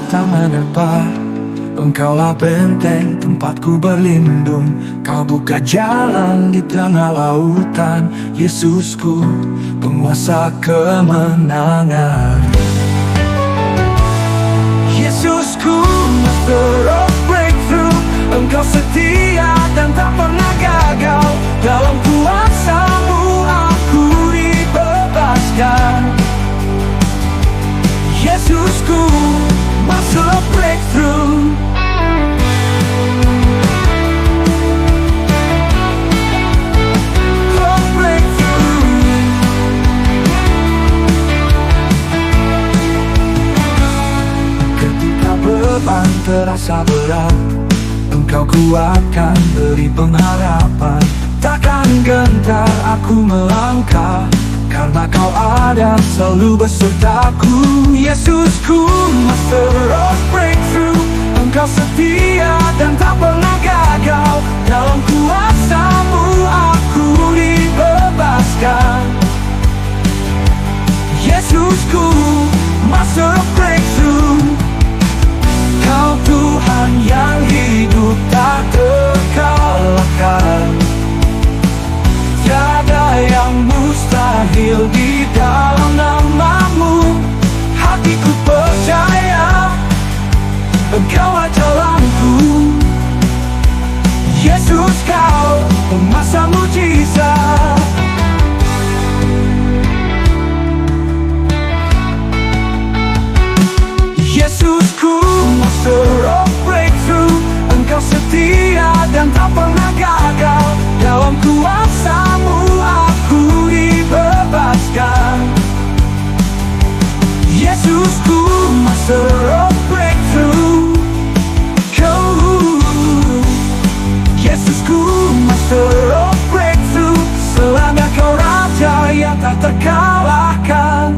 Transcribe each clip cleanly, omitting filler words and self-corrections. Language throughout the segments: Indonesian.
tak menebar. Engkaulah benteng tempatku berlindung. Kau buka jalan di tengah lautan. Yesusku, penguasa kemenangan. Yesusku, Master of Breakthrough. Engkau setia dan tak pernah gagal. Dalam kuasa-Mu aku dibebaskan. Yesusku, Master of Breakthrough. Of Breakthrough. Ketika beban terasa berat, Engkau kuatkan, beri pengharapan. Takkan gentar aku melangkah, karena Kau ada selalu besertaku. Yesusku, Master of Breakthrough. Engkau setia dan tak pernah gagal. Dalam kuasa-Mu aku dibebaskan. Yesusku, Master of Breakthrough. Kau Tuhan yang hidup tak terkalahkan. Tiada yang mustahil di dalam nama-Mu. Hatiku percaya Engkaulah jalanku. Yesus, Kau penguasa mujizat. Yesusku, Master of Breakthrough. Engkau setia dan tak pernah gagal. Dalam kuasa-Mu aku dibebaskan. Yesusku, Master of Breakthrough. Yesusku, Master of Breakthrough. Selama Kau Raja yang tak terkalahkan.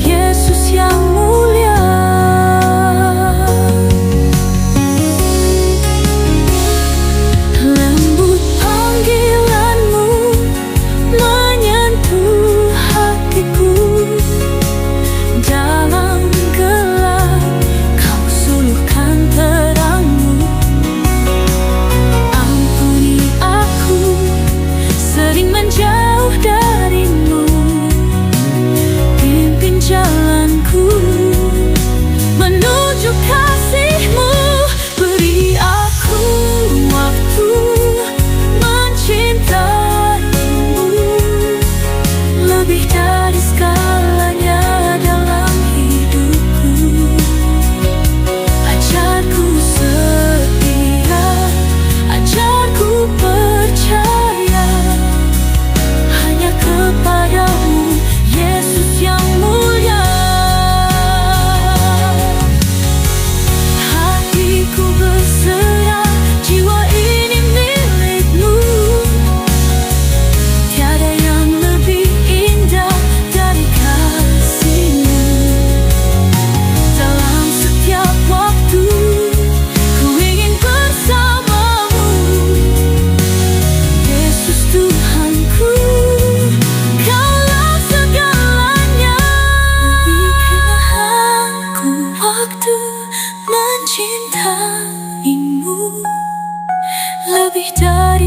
Yesus yang mulia.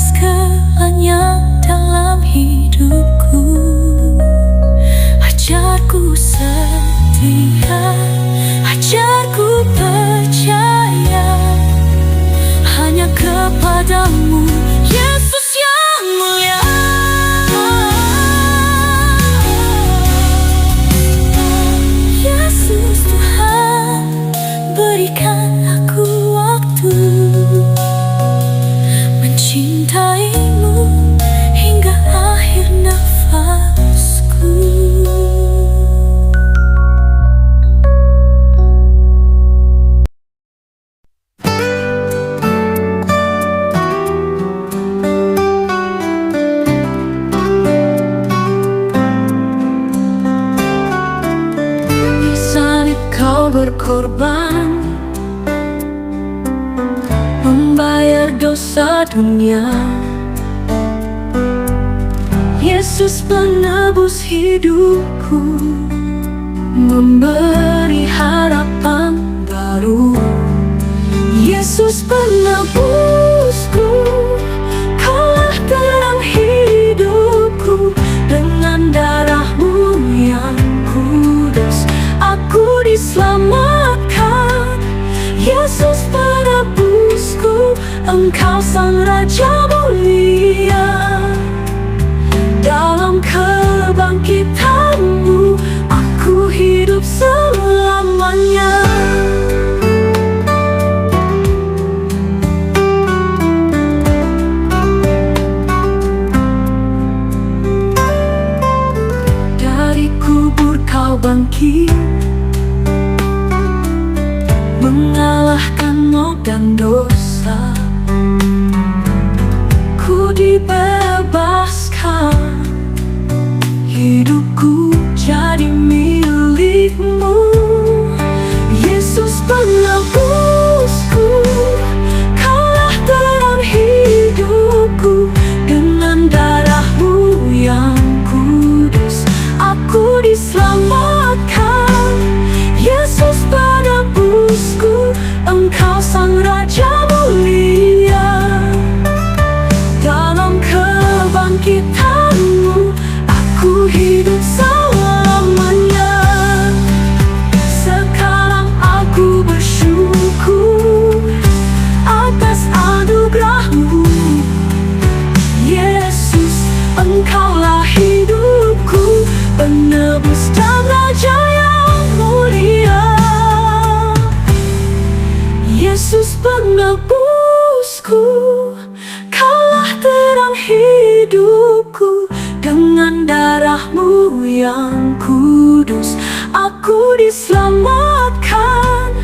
segalanya dalam hidupku. Ajarku setia, ajarku percaya hanya kepadamu, Yesus yang mulia. Yesus Tuhan, berikan aku waktu mencintaimu hingga akhir nafasku. Di salib kau berkorban, membayar dosa dunia. Yesus penebus hidupku, memberi harapan baru. Yesus penebusku, kaulah terang hidupku. Dengan darah-Mu yang kudus aku diselamatkan. Yesus penebusku, Engkau Sang Raja mulia. Dalam kebangkitan-Mu aku hidup selamanya. Dari kubur kau bangkit, mengalahkan maut dan dosa. Ku dibebaskan, hidupku jadi milik-Mu. Yesus penebusku, kaulah terang hidupku. Dengan darah-Mu yang kudus aku diselamatkan. Yesus penebusku, Engkau Sang Raja mulia. Dalam kebangkitan-Mu aku hidup selamanya. Sekarang aku bersyukur atas anugerah-Mu. Yesus, Engkaulah hidupku, penebus dan Raja yang mulia. Yesus penebusku, kaulah terang hidupku. Dengan darah-Mu yang kudus aku diselamatkan.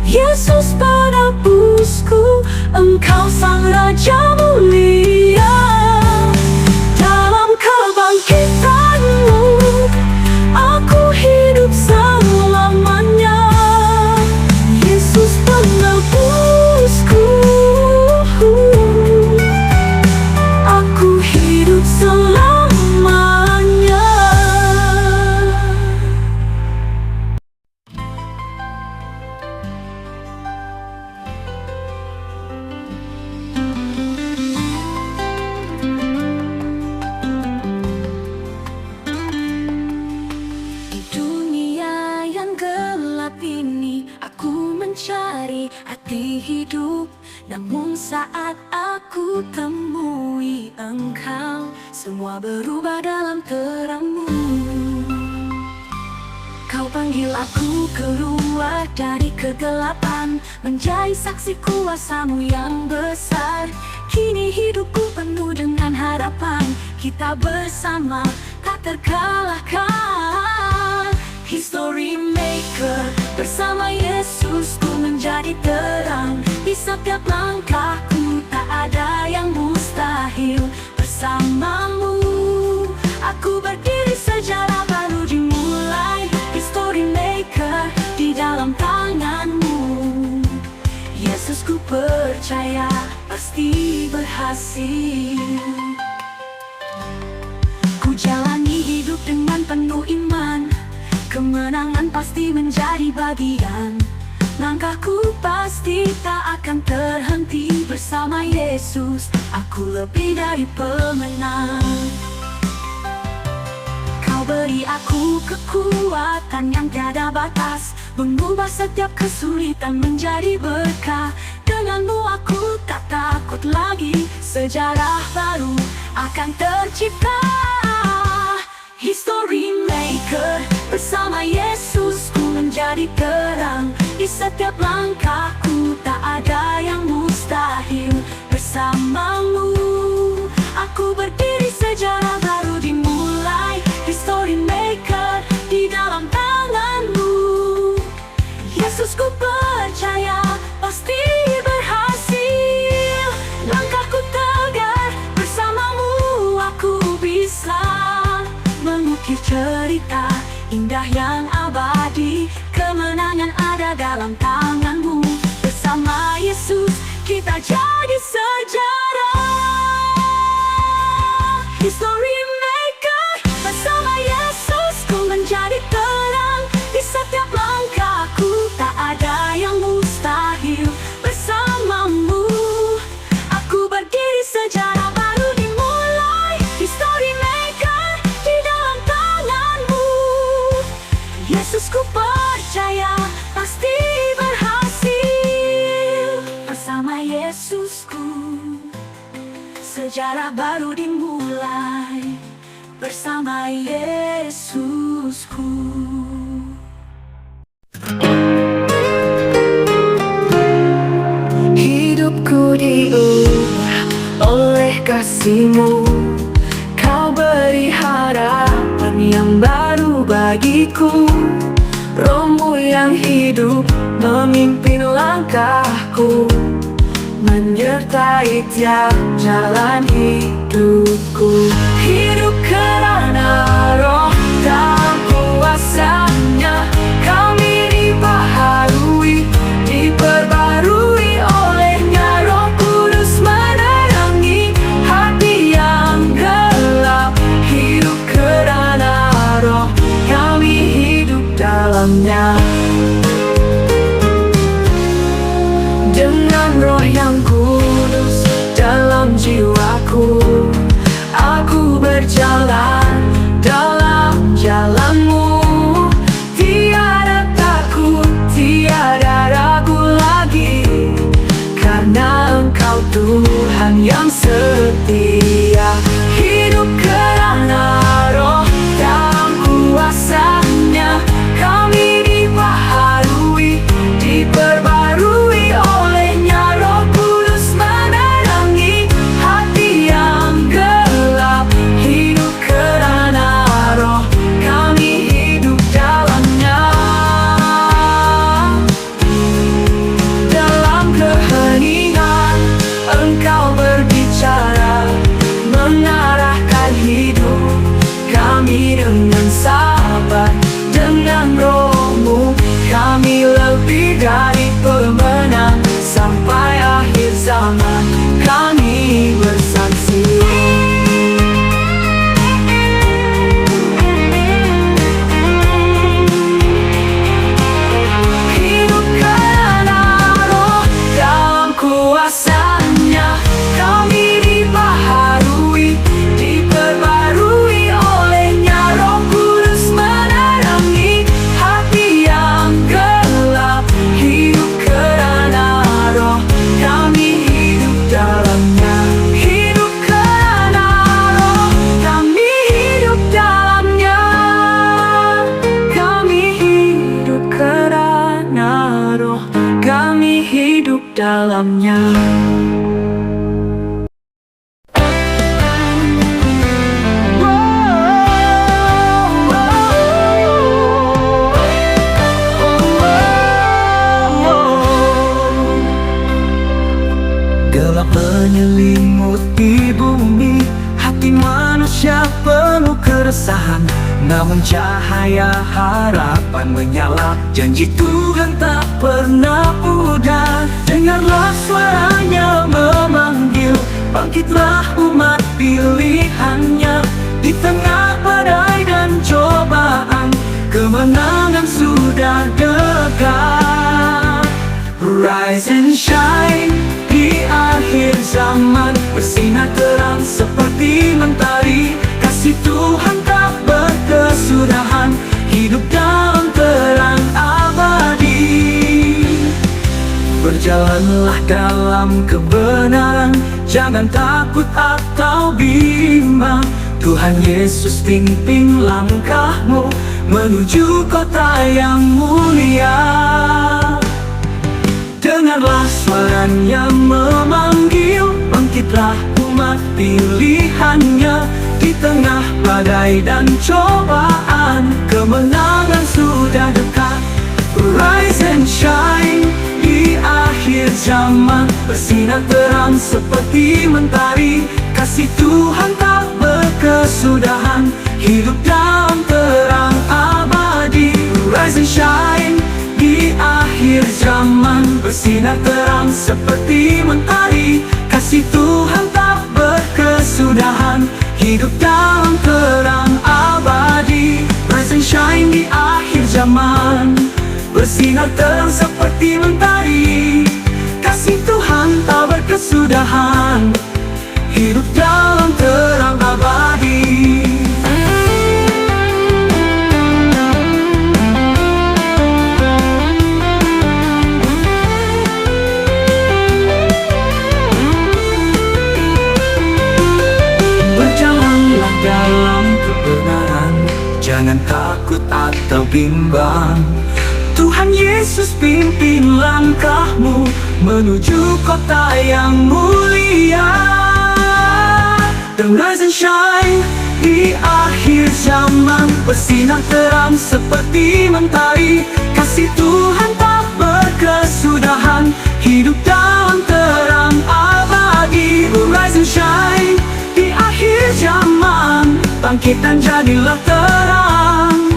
Yesus penebusku, Engkau Sang Raja mulia. Dalam kebangkitan-Mu aku hidup selamanya. Yesus penebusku, aku hidup selamanya. Di dunia yang gelap ini aku mencari arti hidup. Namun saat aku temui Engkau, semua berubah dalam terang-Mu. Kau panggil aku keluar dari kegelapan, menjadi saksi kuasa-Mu yang besar. Kini hidupku penuh dengan harapan, kita bersama tak terkalahkan. History maker, bersama Yesus ku menjadi terang. Di setiap langkahku tak ada yang mustahil. Bersama-Mu aku berdiri, sejarah baru dimulai. History maker di dalam tangan-Mu. Yesus ku percaya pasti berhasil. Ku jalani hidup dengan penuh iman, kemenangan pasti menjadi bagian. Langkahku pasti tak akan terhenti. Bersama Yesus aku lebih dari pemenang. Kau beri aku kekuatan yang tiada batas, mengubah setiap kesulitan menjadi berkah. Denganmu aku tak takut lagi, sejarah baru akan tercipta. History maker, bersama Yesus ku menjadi terang. Di setiap langkahku tak ada yang mustahil. Bersamamu aku berdiri, sejarah baru dimulai. History maker di dalam tanganmu. Yesus ku percaya pasti berhasil. Langkahku tegar, bersamamu aku bisa mengukir cerita indah yang abadi. Kemenangan ada dalam tanganmu. Bersama Yesus kita jadi sejarah. History maker, bersama Yesus ku menjadi terang. Di setiap langkahku tak ada yang mustahil. Bersamamu aku berdiri, sejarah baru dimulai. History maker di dalam tanganmu. Yesus ku percaya pasti berhasil. Bersama Yesusku sejarah baru dimulai. Bersama Yesusku. Hidupku diubah oleh kasih-Mu. Kau beri harapan yang baru bagiku. Roh-Mu yang hidup memimpin langkahku, menyertai tiap jalan hidupku. Hidup kerana Roh dan kuasa-Nya. Kami dibaharui, diperbarui oleh-Nya. Roh Kudus menerangi hati yang gelap. Hidup kerana Roh, kami hidup dalamnya. Dengan Roh yang kudus dalam jiwaku, aku berjalan dalam jalan-Mu. Tiada takut, tiada ragu lagi, karena Engkau Tuhan yang setia. Hidup kerana Roh dan kuasa-Nya. Kami dibaharui, diperbarui oleh-Nya. Roh Kudus menerangi hati yang gelap. Hidup kerana Roh, kami hidup dalamnya. Dalam keheningan Engkau berbicara, mengarahkan hidup kami dengan sabar. Dengan Roh-Mu kami lebih dari pemenang. Sampai akhir zaman kami bersaksi. Hidup kerana Roh dalam kuasa-Nya. Kami dibaharui, diperbarui oleh-Nya. Roh Kudus menerangi hati yang gelap. Hidup kerana Roh, kami hidup dalamnya. Hidup kerana Roh, kami hidup dalamnya. Kami hidup kerana Roh, kami hidup dalamnya. Gelap menyelimuti bumi, hati manusia penuh keresahan. Namun cahaya harapan menyala, janji Tuhan tak pernah pudar. Dengarlah suaranya memanggil, bangkitlah umat pilihannya. Di tengah badai dan cobaan, kemenangan sudah dekat. Rise and shine di akhir zaman, bersinar terang seperti mentari. Kasih Tuhan tak berkesudahan, hidup dalam terang abadi. Berjalanlah dalam kebenaran, jangan takut atau bimbang. Tuhan Yesus pimpin langkahmu menuju kota yang mulia. Dengarlah suaranya memanggil, bangkitlah umat pilihannya. Di tengah badai dan cobaan, kemenangan sudah dekat. Rise and shine di akhir zaman, bersinar terang seperti mentari. Kasih Tuhan tak berkesudahan, hidup dalam terang abadi. Rise and shine di akhir zaman, bersinar terang seperti mentari. Kasih Tuhan tak berkesudahan, hidup dalam terang abadi. Rise and shine di akhir zaman, bersinar terang seperti mentari. Kasih Tuhan tak berkesudahan, hidup dalam terang abadi. Berjalanlah dalam kebenaran, jangan takut atau bimbang. Tuhan Yesus pimpin langkahmu menuju kota yang mulia. Dan rise and shine di akhir zaman, bersinar terang seperti mentari. Kasih Tuhan tak berkesudahan, hidup dalam terang abadi. Rise and shine di akhir zaman, bangkit dan jadilah terang.